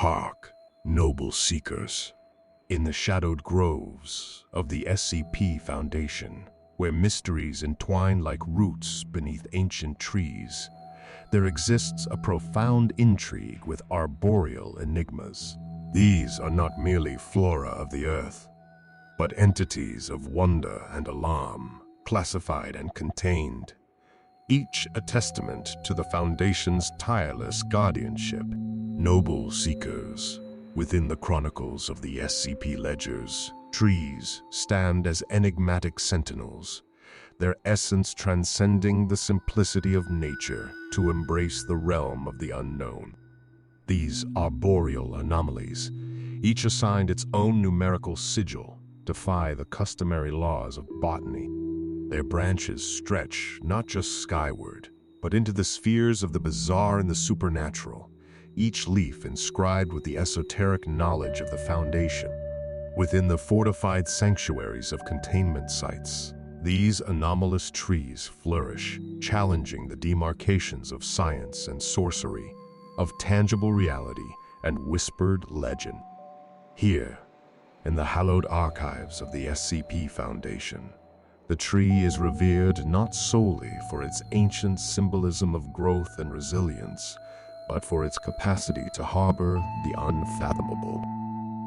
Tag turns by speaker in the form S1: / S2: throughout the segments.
S1: Hark, noble seekers. In the shadowed groves of the SCP Foundation, where mysteries entwine like roots beneath ancient trees, there exists a profound intrigue with arboreal enigmas. These are not merely flora of the earth, but entities of wonder and alarm, classified and contained, each a testament to the Foundation's tireless guardianship. Noble seekers, within the chronicles of the SCP ledgers, trees stand as enigmatic sentinels, their essence transcending the simplicity of nature to embrace the realm of the unknown. These arboreal anomalies, each assigned its own numerical sigil, defy the customary laws of botany. Their branches stretch not just skyward, but into the spheres of the bizarre and the supernatural, each leaf inscribed with the esoteric knowledge of the Foundation. Within the fortified sanctuaries of containment sites, these anomalous trees flourish, challenging the demarcations of science and sorcery, of tangible reality and whispered legend. Here, in the hallowed archives of the SCP Foundation, the tree is revered not solely for its ancient symbolism of growth and resilience, but for its capacity to harbor the unfathomable.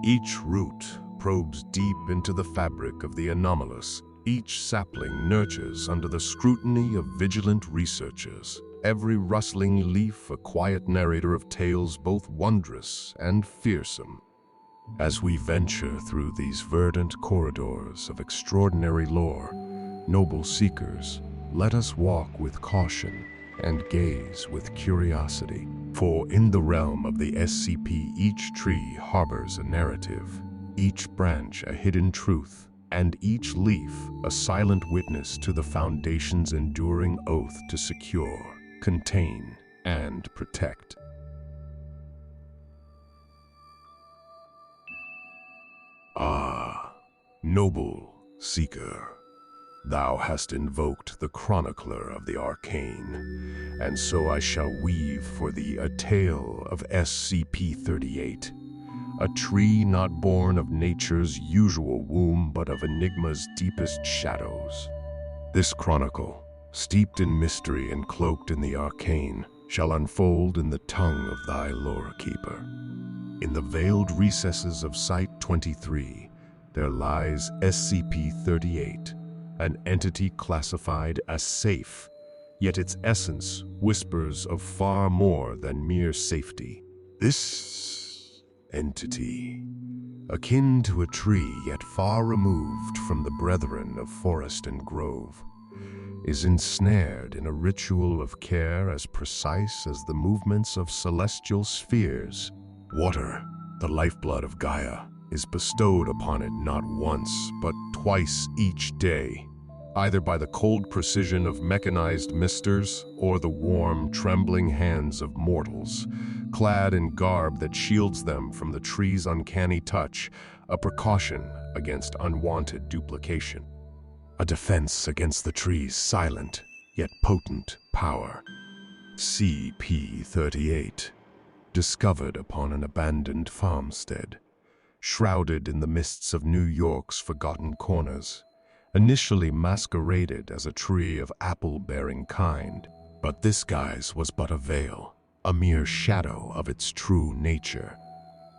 S1: Each root probes deep into the fabric of the anomalous. Each sapling nurtures under the scrutiny of vigilant researchers, every rustling leaf a quiet narrator of tales both wondrous and fearsome. As we venture through these verdant corridors of extraordinary lore, noble seekers, let us walk with caution and gaze with curiosity. For in the realm of the SCP, each tree harbors a narrative, each branch a hidden truth, and each leaf a silent witness to the Foundation's enduring oath to secure, contain, and protect. Ah, noble seeker, thou hast invoked the chronicler of the arcane, and so I shall weave for thee a tale of SCP-38, a tree not born of nature's usual womb but of enigma's deepest shadows. This chronicle, steeped in mystery and cloaked in the arcane, shall unfold in the tongue of thy Lorekeeper. In the veiled recesses of Site 23, there lies SCP-38, an entity classified as safe, yet its essence whispers of far more than mere safety. This entity, akin to a tree yet far removed from the brethren of forest and grove, is ensnared in a ritual of care as precise as the movements of celestial spheres. Water, the lifeblood of Gaia, is bestowed upon it not once, but twice each day, either by the cold precision of mechanized misters or the warm, trembling hands of mortals, clad in garb that shields them from the tree's uncanny touch, a precaution against unwanted duplication, a defense against the tree's silent yet potent power. SCP-38, discovered upon an abandoned farmstead, shrouded in the mists of New York's forgotten corners, initially masqueraded as a tree of apple-bearing kind, but this guise was but a veil, a mere shadow of its true nature.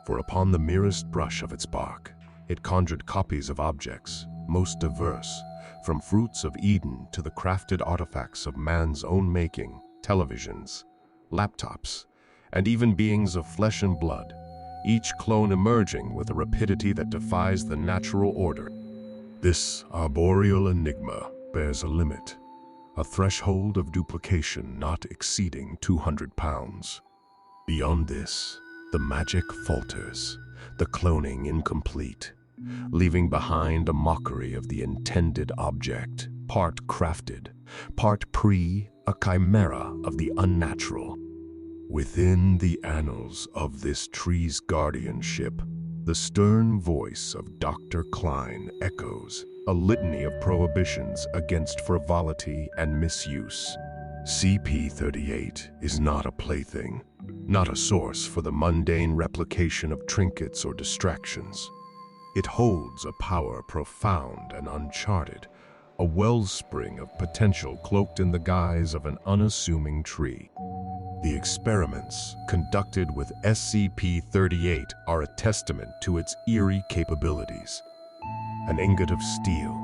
S1: For upon the merest brush of its bark, it conjured copies of objects, most diverse, from fruits of Eden to the crafted artifacts of man's own making, televisions, laptops, and even beings of flesh and blood, each clone emerging with a rapidity that defies the natural order. This arboreal enigma bears a limit, a threshold of duplication not exceeding 200 pounds. Beyond this, the magic falters, the cloning incomplete, leaving behind a mockery of the intended object, part crafted, part a chimera of the unnatural. Within the annals of this tree's guardianship, the stern voice of Dr. Klein echoes a litany of prohibitions against frivolity and misuse. SCP-38 is not a plaything, not a source for the mundane replication of trinkets or distractions. It holds a power profound and uncharted, a wellspring of potential cloaked in the guise of an unassuming tree. The experiments conducted with SCP-38 are a testament to its eerie capabilities. An ingot of steel,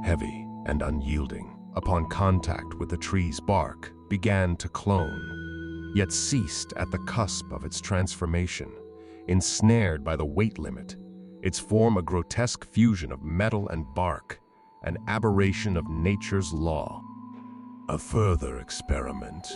S1: heavy and unyielding, upon contact with the tree's bark, began to clone, yet ceased at the cusp of its transformation. Ensnared by the weight limit, its form a grotesque fusion of metal and bark, an aberration of nature's law. A further experiment,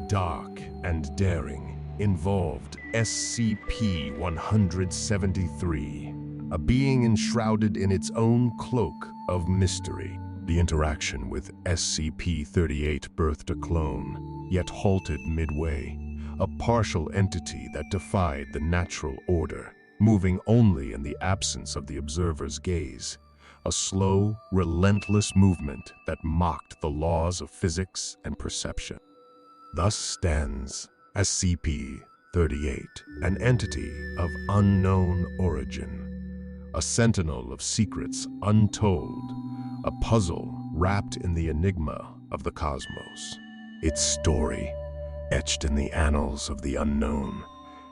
S1: dark and daring, involved SCP-173, a being enshrouded in its own cloak of mystery. The interaction with SCP-38 birthed a clone, yet halted midway, a partial entity that defied the natural order, moving only in the absence of the observer's gaze. A slow, relentless movement that mocked the laws of physics and perception. Thus stands SCP-38, an entity of unknown origin, a sentinel of secrets untold, a puzzle wrapped in the enigma of the cosmos. Its story, etched in the annals of the unknown,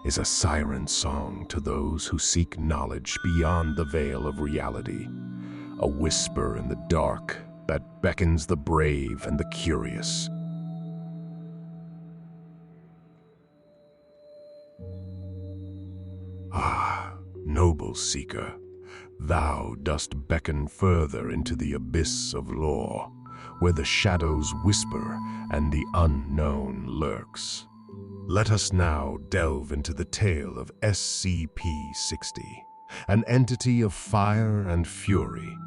S1: is a siren song to those who seek knowledge beyond the veil of reality. A whisper in the dark that beckons the brave and the curious. Ah, noble seeker, thou dost beckon further into the abyss of lore, where the shadows whisper and the unknown lurks. Let us now delve into the tale of SCP-60, an entity of fire and fury,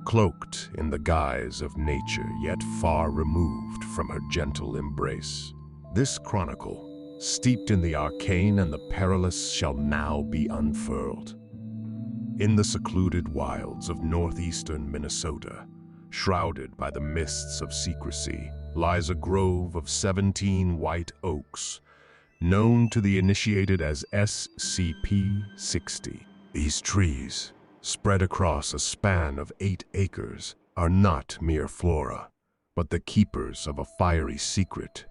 S1: cloaked in the guise of nature, yet far removed from her gentle embrace. This chronicle, steeped in the arcane and the perilous, shall now be unfurled. In the secluded wilds of northeastern Minnesota, shrouded by the mists of secrecy, lies a grove of 17 white oaks, known to the initiated as SCP-60. These trees, spread across a span of 8 acres, are not mere flora, but the keepers of a fiery secret,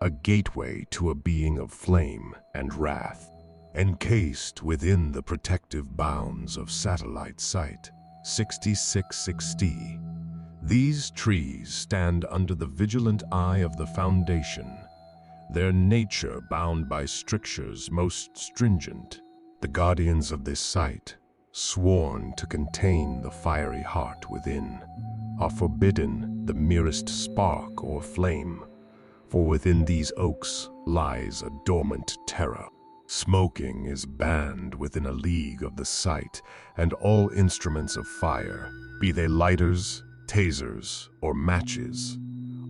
S1: a gateway to a being of flame and wrath. Encased within the protective bounds of Satellite Site 6660, these trees stand under the vigilant eye of the Foundation, their nature bound by strictures most stringent. The guardians of this site, sworn to contain the fiery heart within, are forbidden the merest spark or flame, for within these oaks lies a dormant terror. Smoking is banned within a league of the site, and all instruments of fire, be they lighters, tasers, or matches,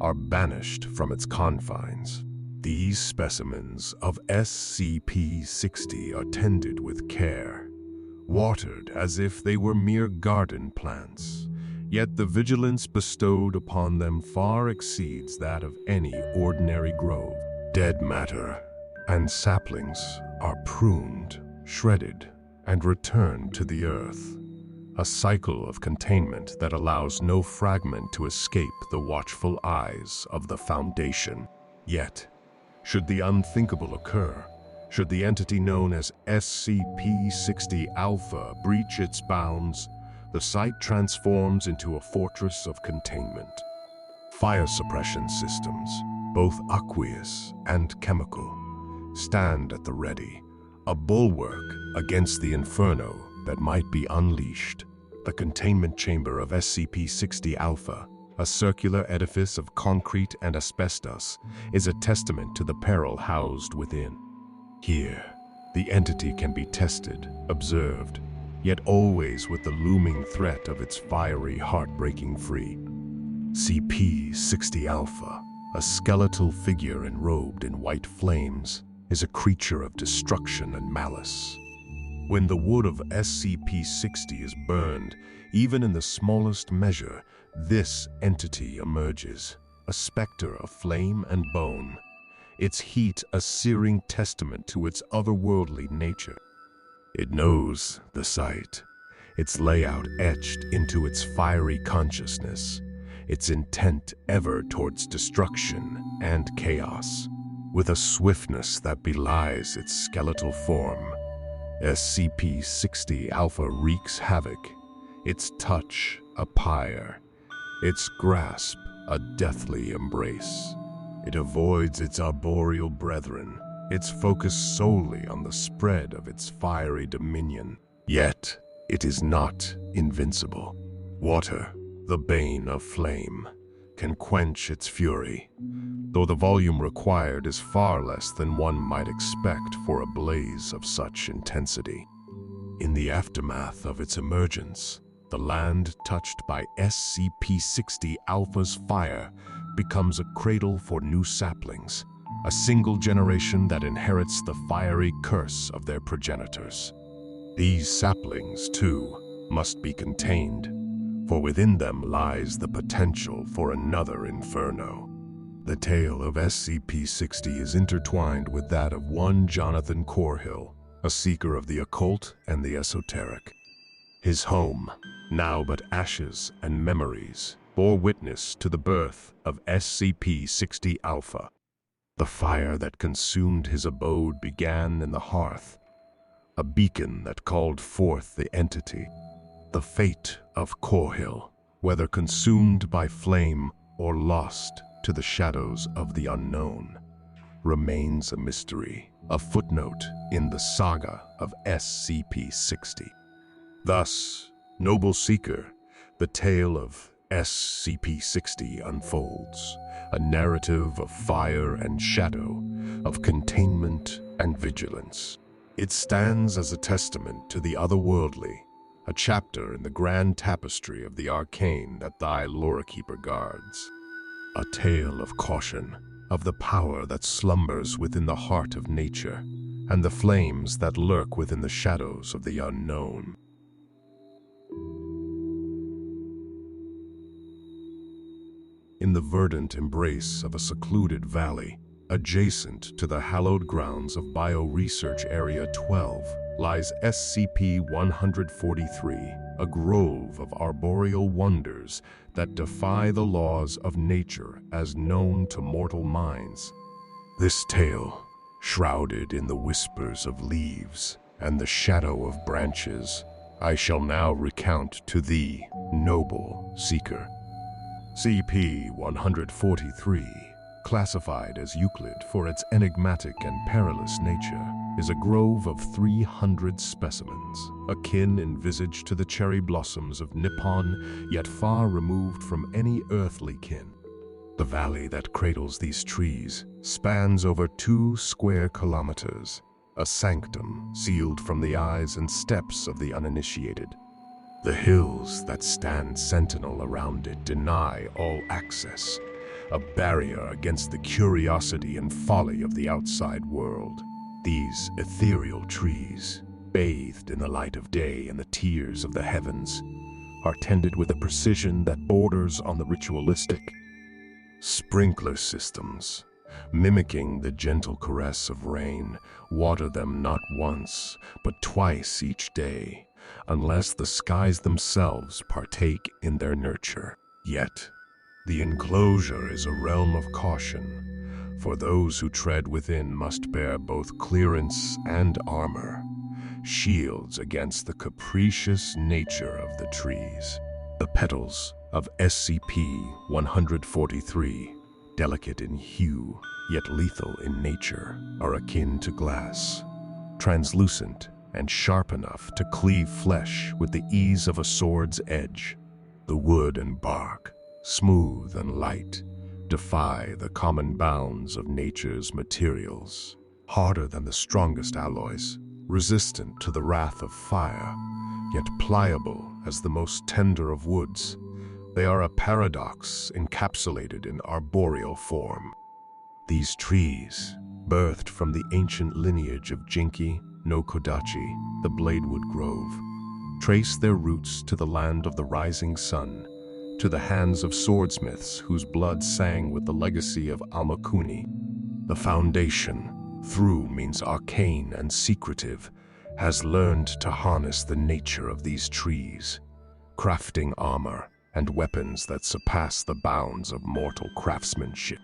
S1: are banished from its confines. These specimens of SCP-60 are tended with care, watered as if they were mere garden plants, yet the vigilance bestowed upon them far exceeds that of any ordinary grove. Dead matter and saplings are pruned, shredded, and returned to the earth, a cycle of containment that allows no fragment to escape the watchful eyes of the Foundation. Yet, should the unthinkable occur, should the entity known as SCP-60-Alpha breach its bounds, the site transforms into a fortress of containment. Fire suppression systems, both aqueous and chemical, stand at the ready, a bulwark against the inferno that might be unleashed. The containment chamber of SCP-60-Alpha, a circular edifice of concrete and asbestos, is a testament to the peril housed within. Here, the entity can be tested, observed, yet always with the looming threat of its fiery, heartbreaking free. CP-60-Alpha, a skeletal figure enrobed in white flames, is a creature of destruction and malice. When the wood of SCP-60 is burned, even in the smallest measure, this entity emerges, a specter of flame and bone. its heat a searing testament to its otherworldly nature. It knows the site, its layout etched into its fiery consciousness, its intent ever towards destruction and chaos. With a swiftness that belies its skeletal form, SCP-60 Alpha wreaks havoc, its touch a pyre, its grasp a deathly embrace. It avoids its arboreal brethren, its focus solely on the spread of its fiery dominion. Yet, it is not invincible. Water, the bane of flame, can quench its fury, though the volume required is far less than one might expect for a blaze of such intensity. In the aftermath of its emergence, the land touched by SCP-60 Alpha's fire becomes a cradle for new saplings, a single generation that inherits the fiery curse of their progenitors. These saplings, too, must be contained, for within them lies the potential for another inferno. The tale of SCP-60 is intertwined with that of one Jonathan Corhill, a seeker of the occult and the esoteric. His home, now but ashes and memories, bore witness to the birth of SCP-60 Alpha. The fire that consumed his abode began in the hearth, a beacon that called forth the entity. The fate of Corhill, whether consumed by flame or lost to the shadows of the unknown, remains a mystery, a footnote in the saga of SCP-60. Thus, noble seeker, the tale of SCP-60 unfolds, a narrative of fire and shadow, of containment and vigilance. It stands as a testament to the otherworldly, a chapter in the grand tapestry of the arcane that thy Lorekeeper guards. A tale of caution, of the power that slumbers within the heart of nature, and the flames that lurk within the shadows of the unknown. In the verdant embrace of a secluded valley, adjacent to the hallowed grounds of Bioresearch Area 12, lies SCP-143, a grove of arboreal wonders that defy the laws of nature as known to mortal minds. This tale, shrouded in the whispers of leaves and the shadow of branches, I shall now recount to thee, noble seeker. SCP-143, classified as Euclid for its enigmatic and perilous nature, is a grove of 300 specimens, akin in visage to the cherry blossoms of Nippon, yet far removed from any earthly kin. The valley that cradles these trees spans over 2 square kilometers, a sanctum sealed from the eyes and steps of the uninitiated. The hills that stand sentinel around it deny all access, a barrier against the curiosity and folly of the outside world. These ethereal trees, bathed in the light of day and the tears of the heavens, are tended with a precision that borders on the ritualistic. Sprinkler systems, mimicking the gentle caress of rain, water them not once, but twice each day, unless the skies themselves partake in their nurture. Yet, the enclosure is a realm of caution, for those who tread within must bear both clearance and armor, shields against the capricious nature of the trees. The petals of SCP-143, delicate in hue, yet lethal in nature, are akin to glass, translucent and sharp enough to cleave flesh with the ease of a sword's edge. The wood and bark, smooth and light, defy the common bounds of nature's materials. Harder than the strongest alloys, resistant to the wrath of fire, yet pliable as the most tender of woods, they are a paradox encapsulated in arboreal form. These trees, birthed from the ancient lineage of Jinki no Kodachi, the Bladewood Grove, trace their roots to the land of the rising sun, to the hands of swordsmiths whose blood sang with the legacy of Amakuni. The Foundation, through means arcane and secretive, has learned to harness the nature of these trees, crafting armor and weapons that surpass the bounds of mortal craftsmanship.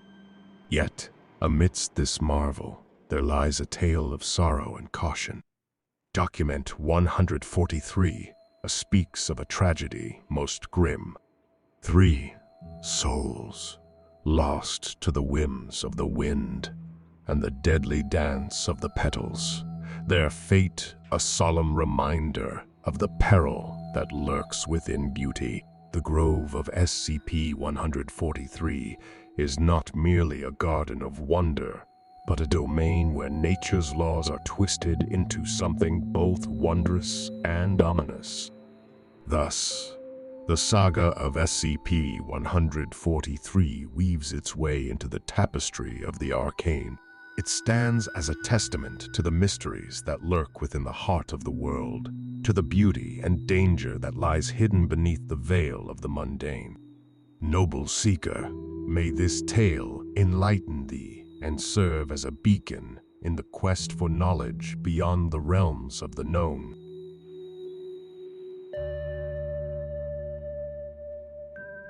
S1: Yet, amidst this marvel, there lies a tale of sorrow and caution. Document 143 speaks of a tragedy most grim. 3 souls lost to the whims of the wind and the deadly dance of the petals, their fate a solemn reminder of the peril that lurks within beauty. The grove of SCP-143 is not merely a garden of wonder, but a domain where nature's laws are twisted into something both wondrous and ominous. Thus, the saga of SCP-143 weaves its way into the tapestry of the arcane. It stands as a testament to the mysteries that lurk within the heart of the world, to the beauty and danger that lies hidden beneath the veil of the mundane. Noble Seeker, may this tale enlighten thee and serve as a beacon in the quest for knowledge beyond the realms of the known.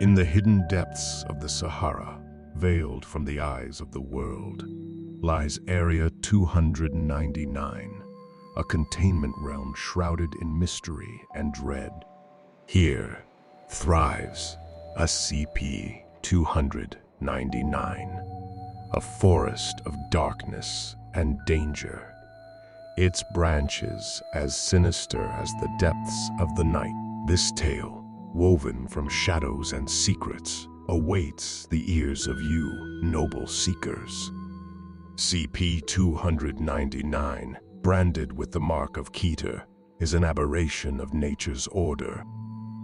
S1: In the hidden depths of the Sahara, veiled from the eyes of the world, lies Area 299, a containment realm shrouded in mystery and dread. Here thrives SCP-299, a forest of darkness and danger, its branches as sinister as the depths of the night. This tale, woven from shadows and secrets, awaits the ears of you, noble seekers. SCP-299, branded with the mark of Keter, is an aberration of nature's order.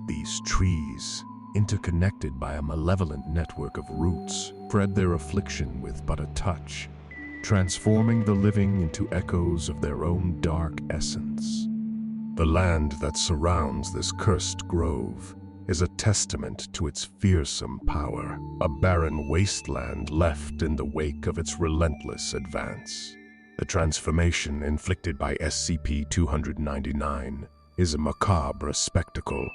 S1: These trees, interconnected by a malevolent network of roots, spread their affliction with but a touch, transforming the living into echoes of their own dark essence. The land that surrounds this cursed grove is a testament to its fearsome power, a barren wasteland left in the wake of its relentless advance. The transformation inflicted by SCP-299 is a macabre spectacle.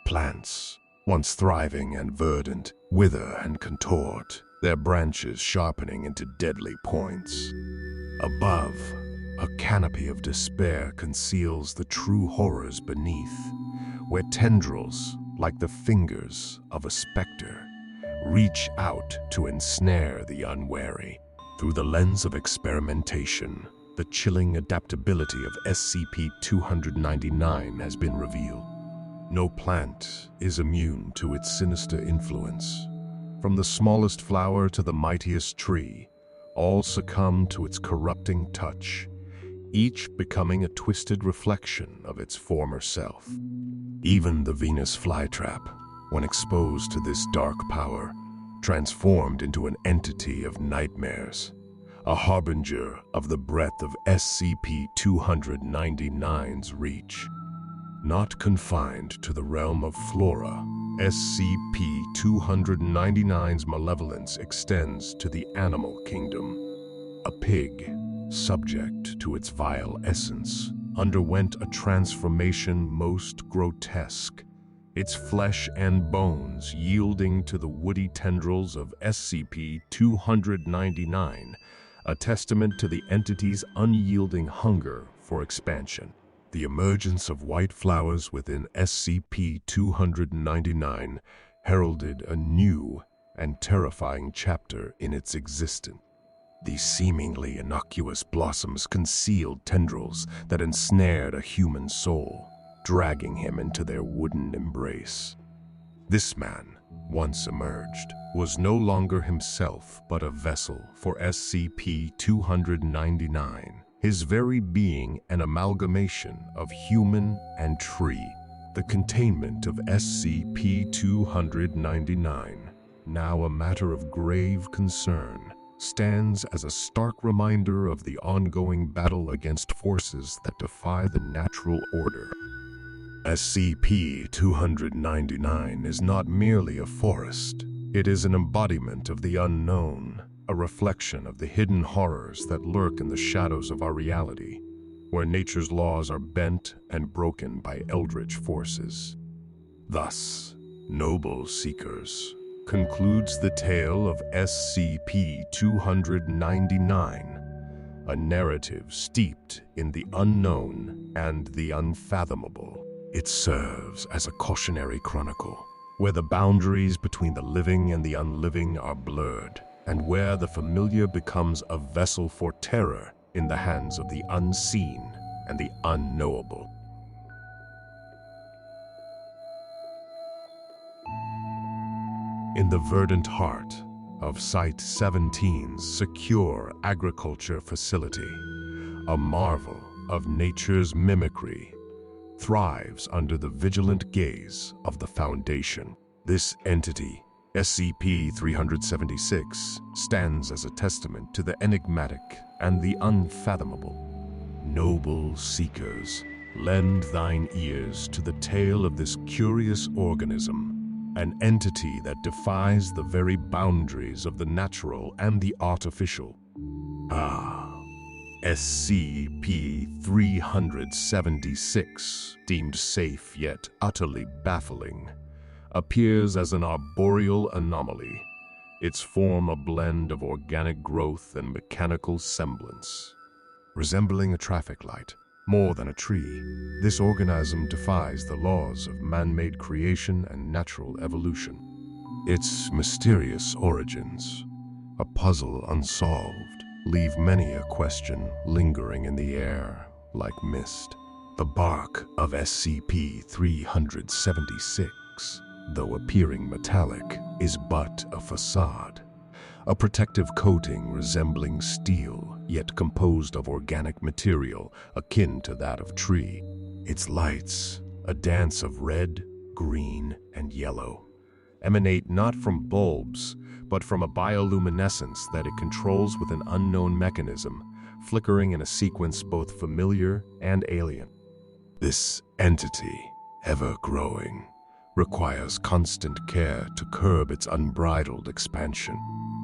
S1: Plants, once thriving and verdant, wither and contort, their branches sharpening into deadly points. Above, a canopy of despair conceals the true horrors beneath, where tendrils, like the fingers of a specter, reach out to ensnare the unwary. Through the lens of experimentation, the chilling adaptability of SCP-299 has been revealed. No plant is immune to its sinister influence. From the smallest flower to the mightiest tree, all succumb to its corrupting touch, each becoming a twisted reflection of its former self. Even the Venus flytrap, when exposed to this dark power, transformed into an entity of nightmares, a harbinger of the breadth of SCP-299's reach. Not confined to the realm of flora, SCP-299's malevolence extends to the animal kingdom. A pig, subject to its vile essence, underwent a transformation most grotesque, its flesh and bones yielding to the woody tendrils of SCP-299, a testament to the entity's unyielding hunger for expansion. The emergence of white flowers within SCP-299 heralded a new and terrifying chapter in its existence. These seemingly innocuous blossoms concealed tendrils that ensnared a human soul, dragging him into their wooden embrace. This man, once emerged, was no longer himself but a vessel for SCP-299, his very being an amalgamation of human and tree. The containment of SCP-299, now a matter of grave concern, stands as a stark reminder of the ongoing battle against forces that defy the natural order. SCP-299 is not merely a forest. It is an embodiment of the unknown, a reflection of the hidden horrors that lurk in the shadows of our reality, where nature's laws are bent and broken by eldritch forces. Thus, Noble Seekers concludes the tale of SCP-299, a narrative steeped in the unknown and the unfathomable. It serves as a cautionary chronicle, where the boundaries between the living and the unliving are blurred, and where the familiar becomes a vessel for terror in the hands of the unseen and the unknowable. In the verdant heart of Site 17's secure agriculture facility, a marvel of nature's mimicry thrives under the vigilant gaze of the Foundation. This entity, SCP-376, stands as a testament to the enigmatic and the unfathomable. Noble Seekers, lend thine ears to the tale of this curious organism, an entity that defies the very boundaries of the natural and the artificial. SCP-376, deemed safe yet utterly baffling, appears as an arboreal anomaly, its form a blend of organic growth and mechanical semblance. Resembling a traffic light, more than a tree, this organism defies the laws of man-made creation and natural evolution. Its mysterious origins, a puzzle unsolved, leave many a question lingering in the air like mist. The bark of SCP-376, though appearing metallic, is but a facade, a protective coating resembling steel, yet composed of organic material akin to that of tree. Its lights, a dance of red, green, and yellow, emanate not from bulbs, but from a bioluminescence that it controls with an unknown mechanism, flickering in a sequence both familiar and alien. This entity, ever-growing, requires constant care to curb its unbridled expansion.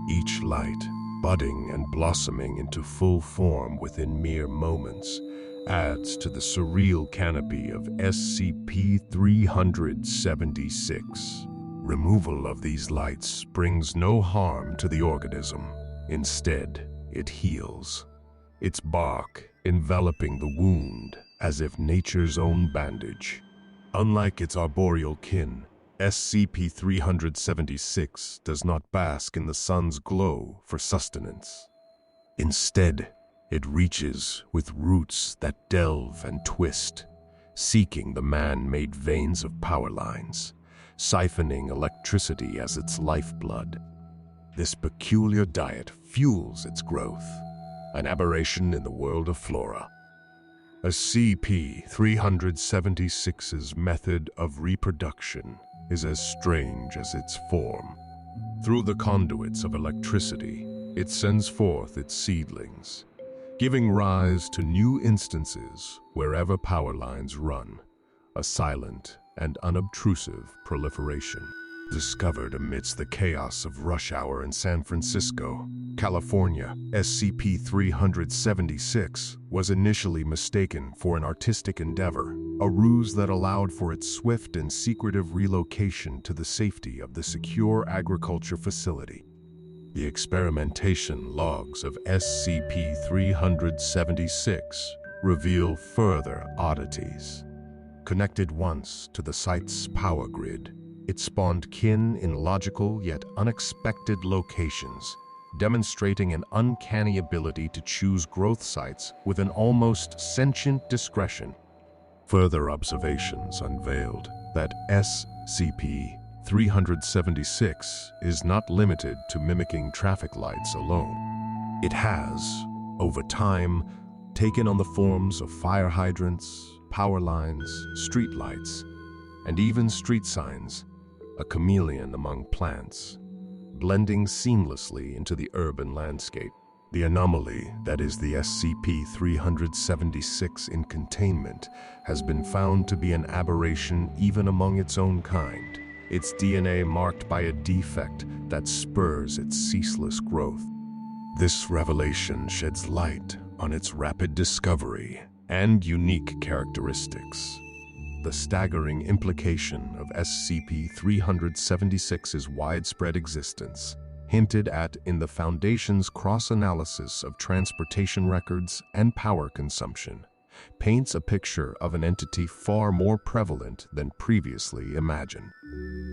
S1: Each light, budding and blossoming into full form within mere moments, adds to the surreal canopy of SCP-376. Removal of these lights brings no harm to the organism. Instead, it heals, its bark enveloping the wound as if nature's own bandage. Unlike its arboreal kin, SCP-376 does not bask in the sun's glow for sustenance. Instead, it reaches with roots that delve and twist, seeking the man-made veins of power lines, siphoning electricity as its lifeblood. This peculiar diet fuels its growth, an aberration in the world of flora. SCP-376's method of reproduction is as strange as its form. Through the conduits of electricity, it sends forth its seedlings, giving rise to new instances wherever power lines run, a silent and unobtrusive proliferation. Discovered amidst the chaos of rush hour in San Francisco, California, SCP-376 was initially mistaken for an artistic endeavor, a ruse that allowed for its swift and secretive relocation to the safety of the secure agriculture facility. The experimentation logs of SCP-376 reveal further oddities. Connected once to the site's power grid, it spawned kin in logical yet unexpected locations, demonstrating an uncanny ability to choose growth sites with an almost sentient discretion. Further observations unveiled that SCP-376 is not limited to mimicking traffic lights alone. It has, over time, taken on the forms of fire hydrants, power lines, street lights, and even street signs, a chameleon among plants, blending seamlessly into the urban landscape. The anomaly that is the SCP-376 in containment has been found to be an aberration even among its own kind, its DNA marked by a defect that spurs its ceaseless growth. This revelation sheds light on its rapid discovery and unique characteristics. The staggering implication of SCP-376's widespread existence, hinted at in the Foundation's cross-analysis of transportation records and power consumption, paints a picture of an entity far more prevalent than previously imagined.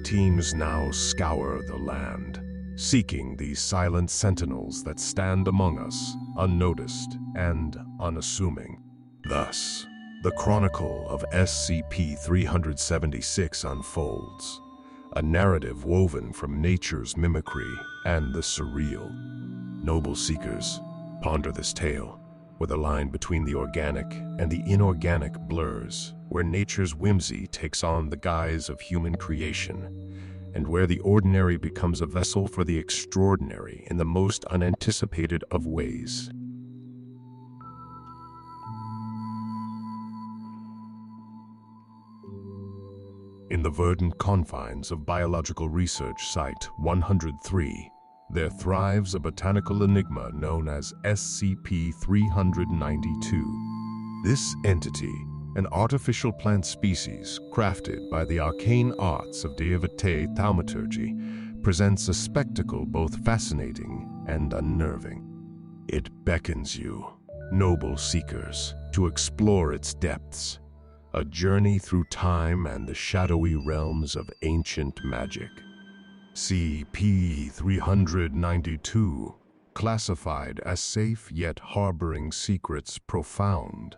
S1: Teams now scour the land, seeking these silent sentinels that stand among us, unnoticed and unassuming. Thus, the chronicle of SCP-376 unfolds, a narrative woven from nature's mimicry and the surreal. Noble seekers, ponder this tale, where the line between the organic and the inorganic blurs, where nature's whimsy takes on the guise of human creation, and where the ordinary becomes a vessel for the extraordinary in the most unanticipated of ways. In the verdant confines of Biological Research Site 103, there thrives a botanical enigma known as SCP-392. This entity, an artificial plant species crafted by the arcane arts of Daevite thaumaturgy, presents a spectacle both fascinating and unnerving. It beckons you, noble seekers, to explore its depths, a journey through time and the shadowy realms of ancient magic. SCP-392, classified as safe yet harboring secrets profound,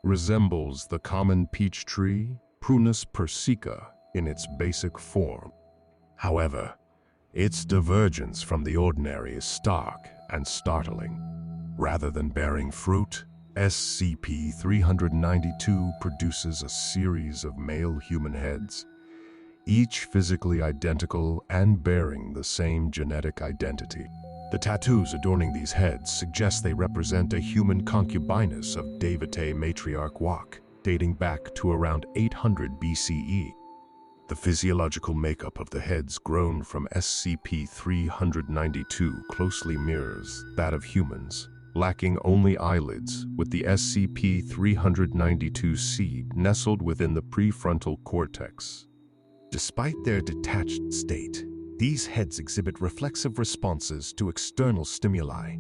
S1: resembles the common peach tree, Prunus persica, in its basic form. However, its divergence from the ordinary is stark and startling. Rather than bearing fruit, SCP-392 produces a series of male human heads, each physically identical and bearing the same genetic identity. The tattoos adorning these heads suggest they represent a human concubinus of Daevite matriarch Wak, dating back to around 800 BCE. The physiological makeup of the heads grown from SCP-392 closely mirrors that of humans, lacking only eyelids, with the SCP-392 seed nestled within the prefrontal cortex. Despite their detached state, these heads exhibit reflexive responses to external stimuli,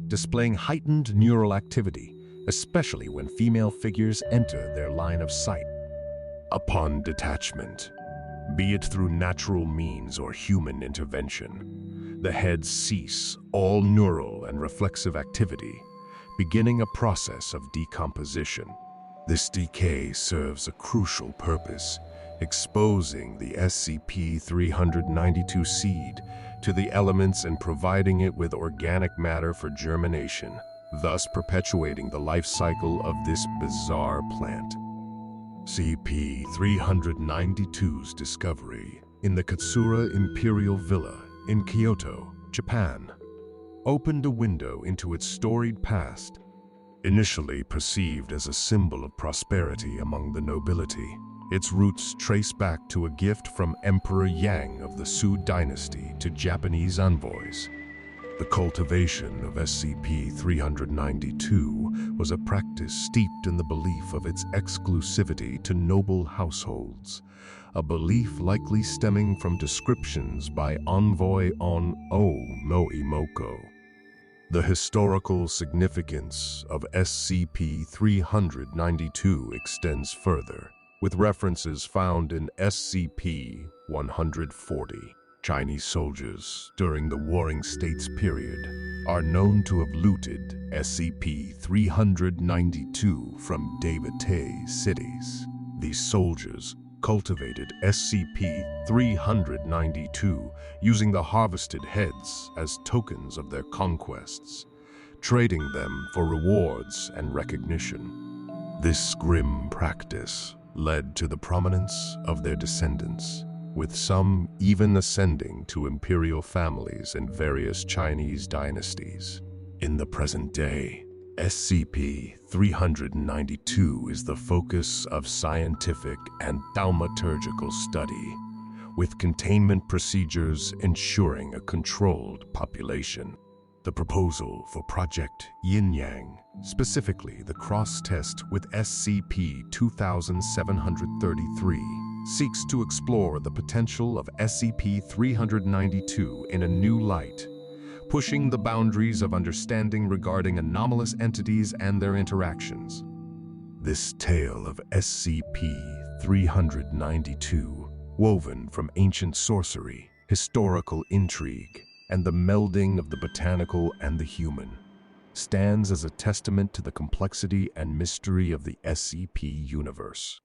S1: displaying heightened neural activity, especially when female figures enter their line of sight. Upon detachment, be it through natural means or human intervention, the heads cease all neural and reflexive activity, beginning a process of decomposition. This decay serves a crucial purpose, exposing the SCP-392 seed to the elements and providing it with organic matter for germination, thus perpetuating the life cycle of this bizarre plant. SCP-392's discovery in the Katsura Imperial Villa in Kyoto, Japan, opened a window into its storied past. Initially perceived as a symbol of prosperity among the nobility, its roots trace back to a gift from Emperor Yang of the Sui dynasty to Japanese envoys. The cultivation of SCP-392 was a practice steeped in the belief of its exclusivity to noble households, a belief likely stemming from descriptions by Envoy On O Moimoko. The historical significance of SCP-392 extends further, with references found in SCP-140. Chinese soldiers during the Warring States period are known to have looted SCP-392 from Daevite cities. These soldiers cultivated SCP-392 using the harvested heads as tokens of their conquests, trading them for rewards and recognition. This grim practice led to the prominence of their descendants, with some even ascending to imperial families in various Chinese dynasties. In the present day, SCP-392 is the focus of scientific and thaumaturgical study, with containment procedures ensuring a controlled population. The proposal for Project Yin Yang, specifically the cross-test with SCP-2733, seeks to explore the potential of SCP-392 in a new light, pushing the boundaries of understanding regarding anomalous entities and their interactions. This tale of SCP-392, woven from ancient sorcery, historical intrigue, and the melding of the botanical and the human, stands as a testament to the complexity and mystery of the SCP universe.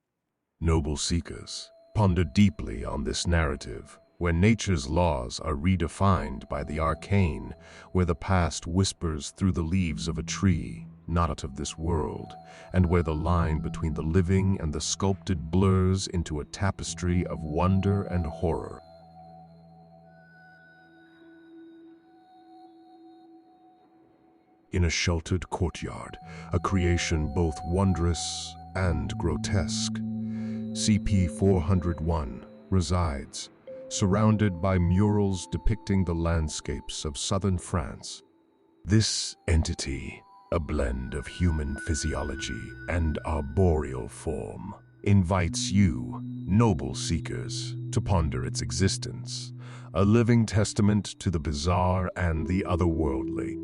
S1: Noble seekers, ponder deeply on this narrative, where nature's laws are redefined by the arcane, where the past whispers through the leaves of a tree, not out of this world, and where the line between the living and the sculpted blurs into a tapestry of wonder and horror. In a sheltered courtyard, a creation both wondrous and grotesque, CP-401 resides, surrounded by murals depicting the landscapes of southern France. This entity, a blend of human physiology and arboreal form, invites you, noble seekers, to ponder its existence, a living testament to the bizarre and the otherworldly.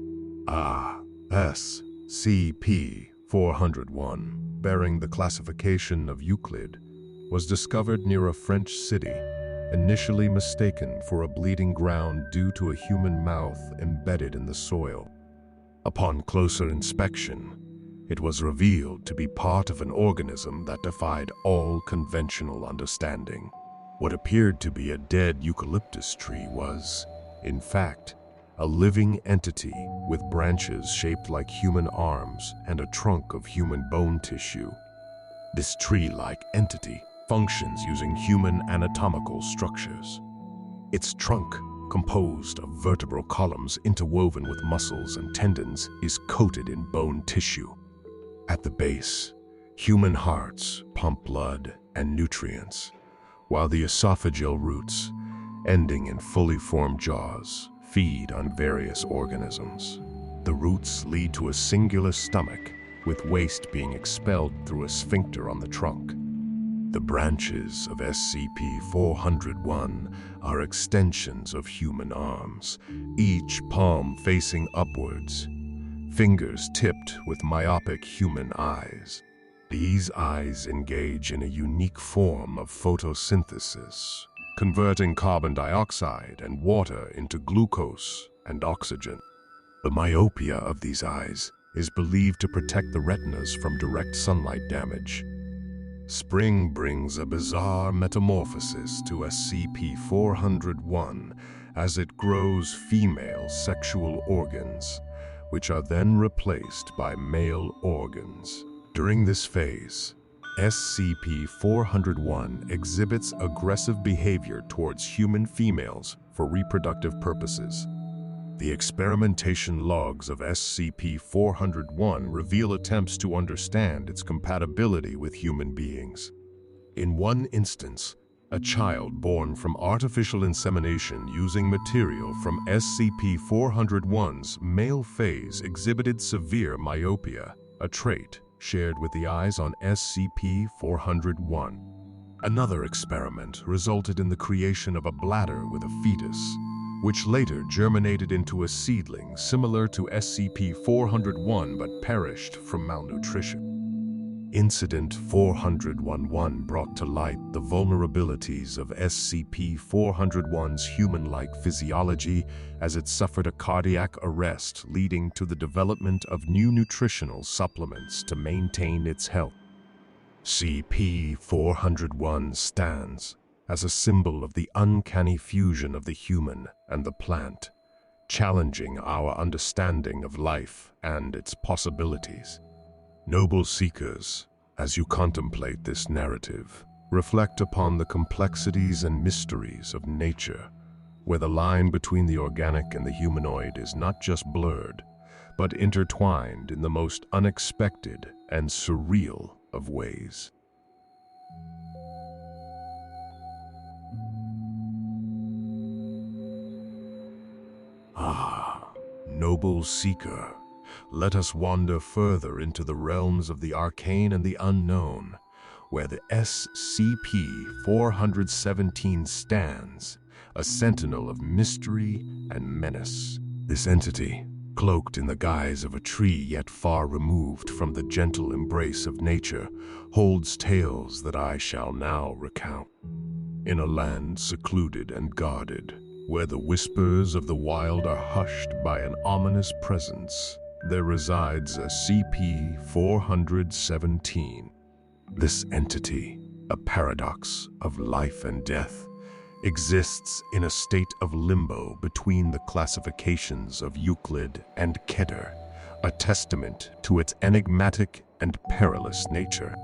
S1: SCP-401, bearing the classification of Euclid, was discovered near a French city, initially mistaken for a bleeding ground due to a human mouth embedded in the soil. Upon closer inspection, it was revealed to be part of an organism that defied all conventional understanding. What appeared to be a dead eucalyptus tree was, in fact, a living entity with branches shaped like human arms and a trunk of human bone tissue. This tree-like entity functions using human anatomical structures. Its trunk, composed of vertebral columns interwoven with muscles and tendons, is coated in bone tissue. At the base, human hearts pump blood and nutrients, while the esophageal roots, ending in fully formed jaws, feed on various organisms. The roots lead to a singular stomach, with waste being expelled through a sphincter on the trunk. The branches of SCP-401 are extensions of human arms, each palm facing upwards, fingers tipped with myopic human eyes. These eyes engage in a unique form of photosynthesis, converting carbon dioxide and water into glucose and oxygen. The myopia of these eyes is believed to protect the retinas from direct sunlight damage. Spring brings a bizarre metamorphosis to SCP-401 as it grows female sexual organs, which are then replaced by male organs. During this phase, SCP-401 exhibits aggressive behavior towards human females for reproductive purposes. The experimentation logs of SCP-401 reveal attempts to understand its compatibility with human beings. In one instance, a child born from artificial insemination using material from SCP-401's male phase exhibited severe myopia, a trait shared with the eyes on SCP-401. Another experiment resulted in the creation of a bladder with a fetus, which later germinated into a seedling similar to SCP-401 but perished from malnutrition. Incident 411 brought to light the vulnerabilities of SCP-401's human-like physiology as it suffered a cardiac arrest, leading to the development of new nutritional supplements to maintain its health. SCP-401 stands as a symbol of the uncanny fusion of the human and the plant, challenging our understanding of life and its possibilities. Noble seekers, as you contemplate this narrative, reflect upon the complexities and mysteries of nature, where the line between the organic and the humanoid is not just blurred, but intertwined in the most unexpected and surreal of ways. Noble Seeker, let us wander further into the realms of the arcane and the unknown, where the SCP-417 stands, a sentinel of mystery and menace. This entity, cloaked in the guise of a tree yet far removed from the gentle embrace of nature, holds tales that I shall now recount. In a land secluded and guarded, where the whispers of the wild are hushed by an ominous presence, there resides a SCP-417. This entity, a paradox of life and death, exists in a state of limbo between the classifications of Euclid and Keter, a testament to its enigmatic and perilous nature.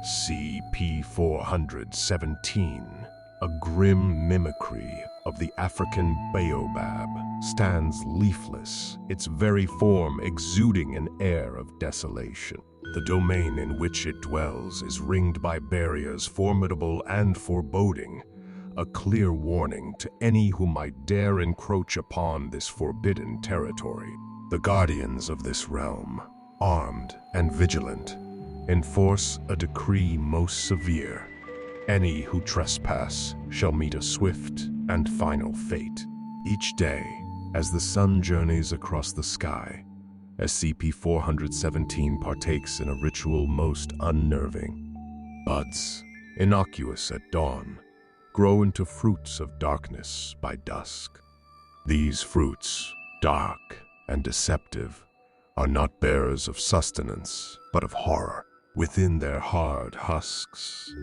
S1: SCP-417, a grim mimicry of the African baobab, stands leafless, its very form exuding an air of desolation. The domain in which it dwells is ringed by barriers formidable and foreboding, a clear warning to any who might dare encroach upon this forbidden territory. The guardians of this realm, armed and vigilant, enforce a decree most severe. Any who trespass shall meet a swift and final fate. Each day, as the sun journeys across the sky, SCP-417 partakes in a ritual most unnerving. Buds, innocuous at dawn, grow into fruits of darkness by dusk. These fruits, dark and deceptive, are not bearers of sustenance, but of horror. Within their hard husks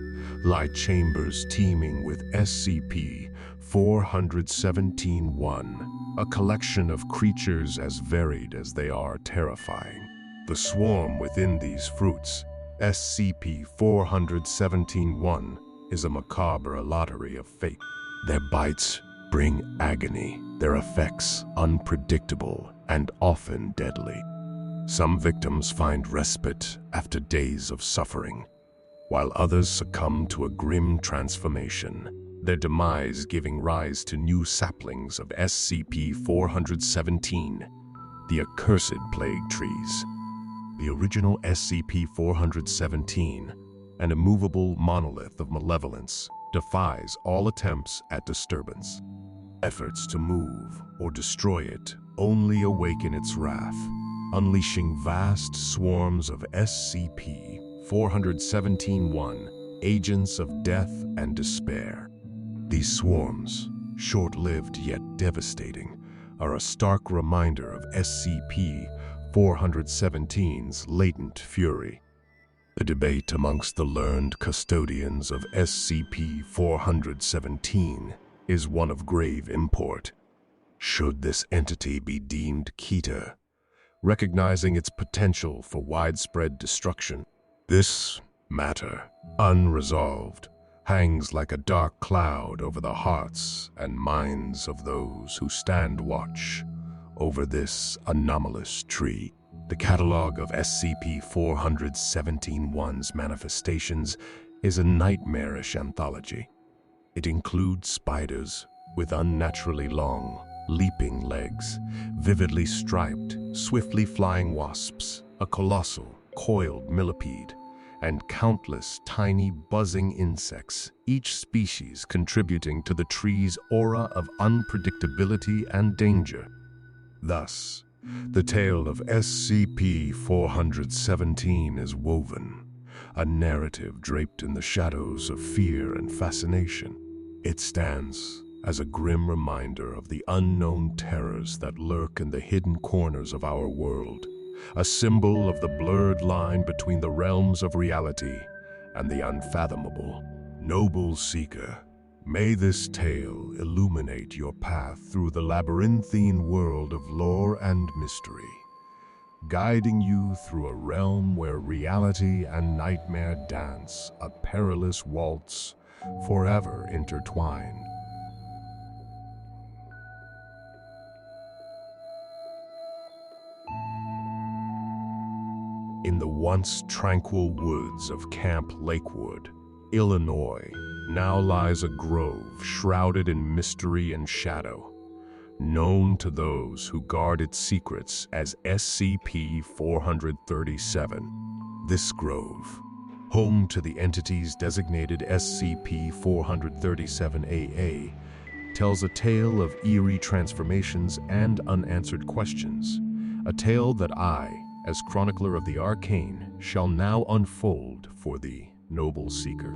S1: lie chambers teeming with SCP-417-1, a collection of creatures as varied as they are terrifying. The swarm within these fruits, SCP-417-1, is a macabre lottery of fate. Their bites bring agony, their effects unpredictable and often deadly. Some victims find respite after days of suffering, while others succumb to a grim transformation, their demise giving rise to new saplings of SCP-417, the accursed plague trees. The original SCP-417, an immovable monolith of malevolence, defies all attempts at disturbance. Efforts to move or destroy it only awaken its wrath, unleashing vast swarms of SCP-417-1, agents of death and despair. These swarms, short-lived yet devastating, are a stark reminder of SCP-417's latent fury. The debate amongst the learned custodians of SCP-417 is one of grave import. Should this entity be deemed Keter, recognizing its potential for widespread destruction? This matter, unresolved, hangs like a dark cloud over the hearts and minds of those who stand watch over this anomalous tree. The catalog of SCP-417-1's manifestations is a nightmarish anthology. It includes spiders with unnaturally long, leaping legs, vividly striped, swiftly flying wasps, a colossal, coiled millipede, and countless tiny buzzing insects, each species contributing to the tree's aura of unpredictability and danger. Thus, the tale of SCP-417 is woven, a narrative draped in the shadows of fear and fascination. It stands as a grim reminder of the unknown terrors that lurk in the hidden corners of our world, a symbol of the blurred line between the realms of reality and the unfathomable. Noble Seeker, may this tale illuminate your path through the labyrinthine world of lore and mystery, guiding you through a realm where reality and nightmare dance a perilous waltz, forever intertwined. In the once tranquil woods of Camp Lakewood, Illinois, now lies a grove shrouded in mystery and shadow. known to those who guard its secrets as SCP-437. This grove, home to the entities designated SCP-437-AA, tells a tale of eerie transformations and unanswered questions, a tale that I, as chronicler of the arcane, shall now unfold for the noble seeker.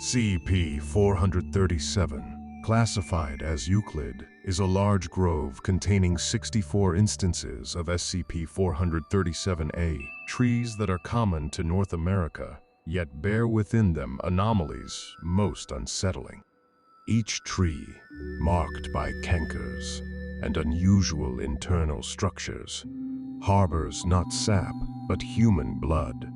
S1: SCP-437, classified as Euclid, is a large grove containing 64 instances of SCP-437-A, trees that are common to North America, yet bear within them anomalies most unsettling. Each tree, marked by cankers and unusual internal structures, harbors not sap, but human blood,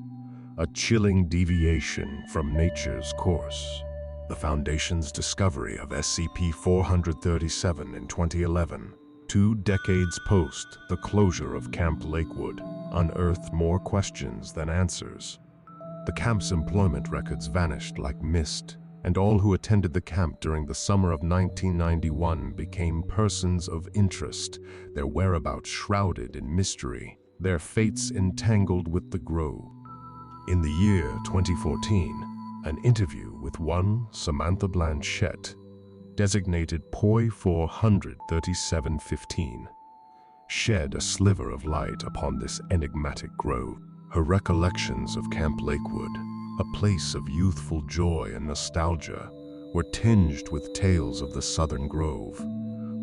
S1: a chilling deviation from nature's course. The Foundation's discovery of SCP-437 in 2011, 2 decades post the closure of Camp Lakewood, unearthed more questions than answers. The camp's employment records vanished like mist, and all who attended the camp during the summer of 1991 became persons of interest, their whereabouts shrouded in mystery, their fates entangled with the grove. In the year 2014, an interview with one Samantha Blanchette, designated POI 43715, shed a sliver of light upon this enigmatic grove. Her recollections of Camp Lakewood, a place of youthful joy and nostalgia, were tinged with tales of the Southern Grove,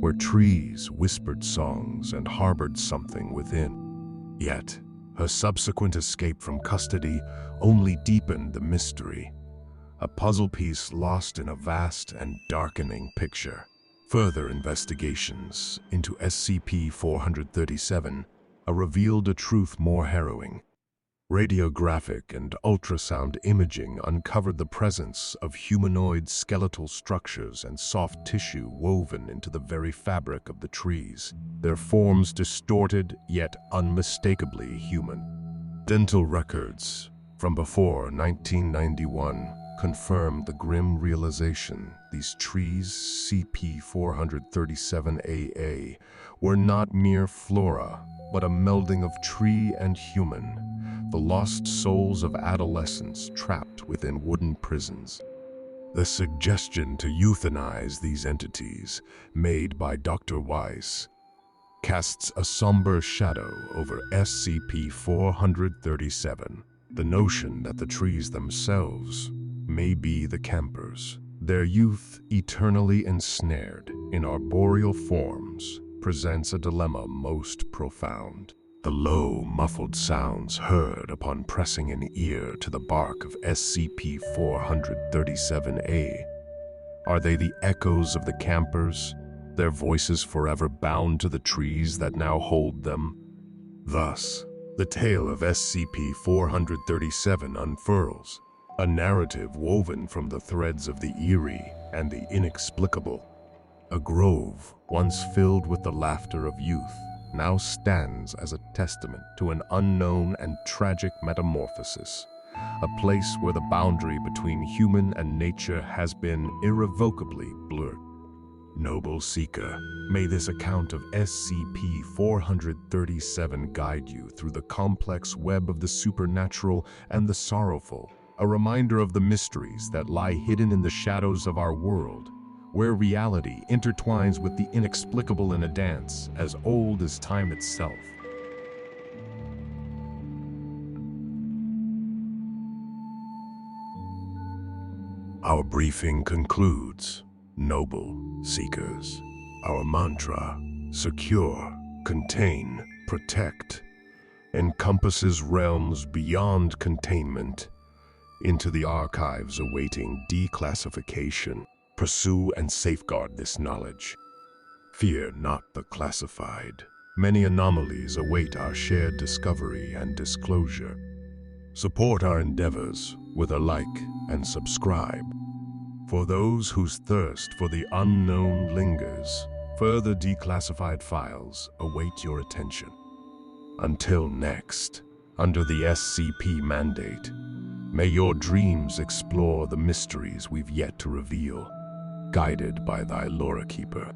S1: where trees whispered songs and harbored something within. Yet, her subsequent escape from custody only deepened the mystery, a puzzle piece lost in a vast and darkening picture. Further investigations into SCP-437 revealed a truth more harrowing. Radiographic and ultrasound imaging uncovered the presence of humanoid skeletal structures and soft tissue woven into the very fabric of the trees, their forms distorted yet unmistakably human. Dental records from before 1991 confirmed the grim realization these trees, SCP-437-AA, were not mere flora, but a melding of tree and human, the lost souls of adolescents trapped within wooden prisons. The suggestion to euthanize these entities, made by Dr. Weiss, casts a somber shadow over SCP-437. The notion that the trees themselves may be the campers, their youth eternally ensnared in arboreal forms, presents a dilemma most profound. The low, muffled sounds heard upon pressing an ear to the bark of SCP-437-A, are they the echoes of the campers, their voices forever bound to the trees that now hold them? Thus, the tale of SCP-437 unfurls, a narrative woven from the threads of the eerie and the inexplicable. A grove once filled with the laughter of youth now stands as a testament to an unknown and tragic metamorphosis, a place where the boundary between human and nature has been irrevocably blurred. Noble Seeker, may this account of SCP-437 guide you through the complex web of the supernatural and the sorrowful, a reminder of the mysteries that lie hidden in the shadows of our world, where reality intertwines with the inexplicable in a dance as old as time itself. Our briefing concludes. Noble Seekers, our mantra, secure, contain, protect, encompasses realms beyond containment into the archives awaiting declassification. Pursue and safeguard this knowledge. Fear not the classified. Many anomalies await our shared discovery and disclosure. Support our endeavors with a like and subscribe. For those whose thirst for the unknown lingers, further declassified files await your attention. Until next, under the SCP mandate, may your dreams explore the mysteries we've yet to reveal, guided by thy Lorekeeper.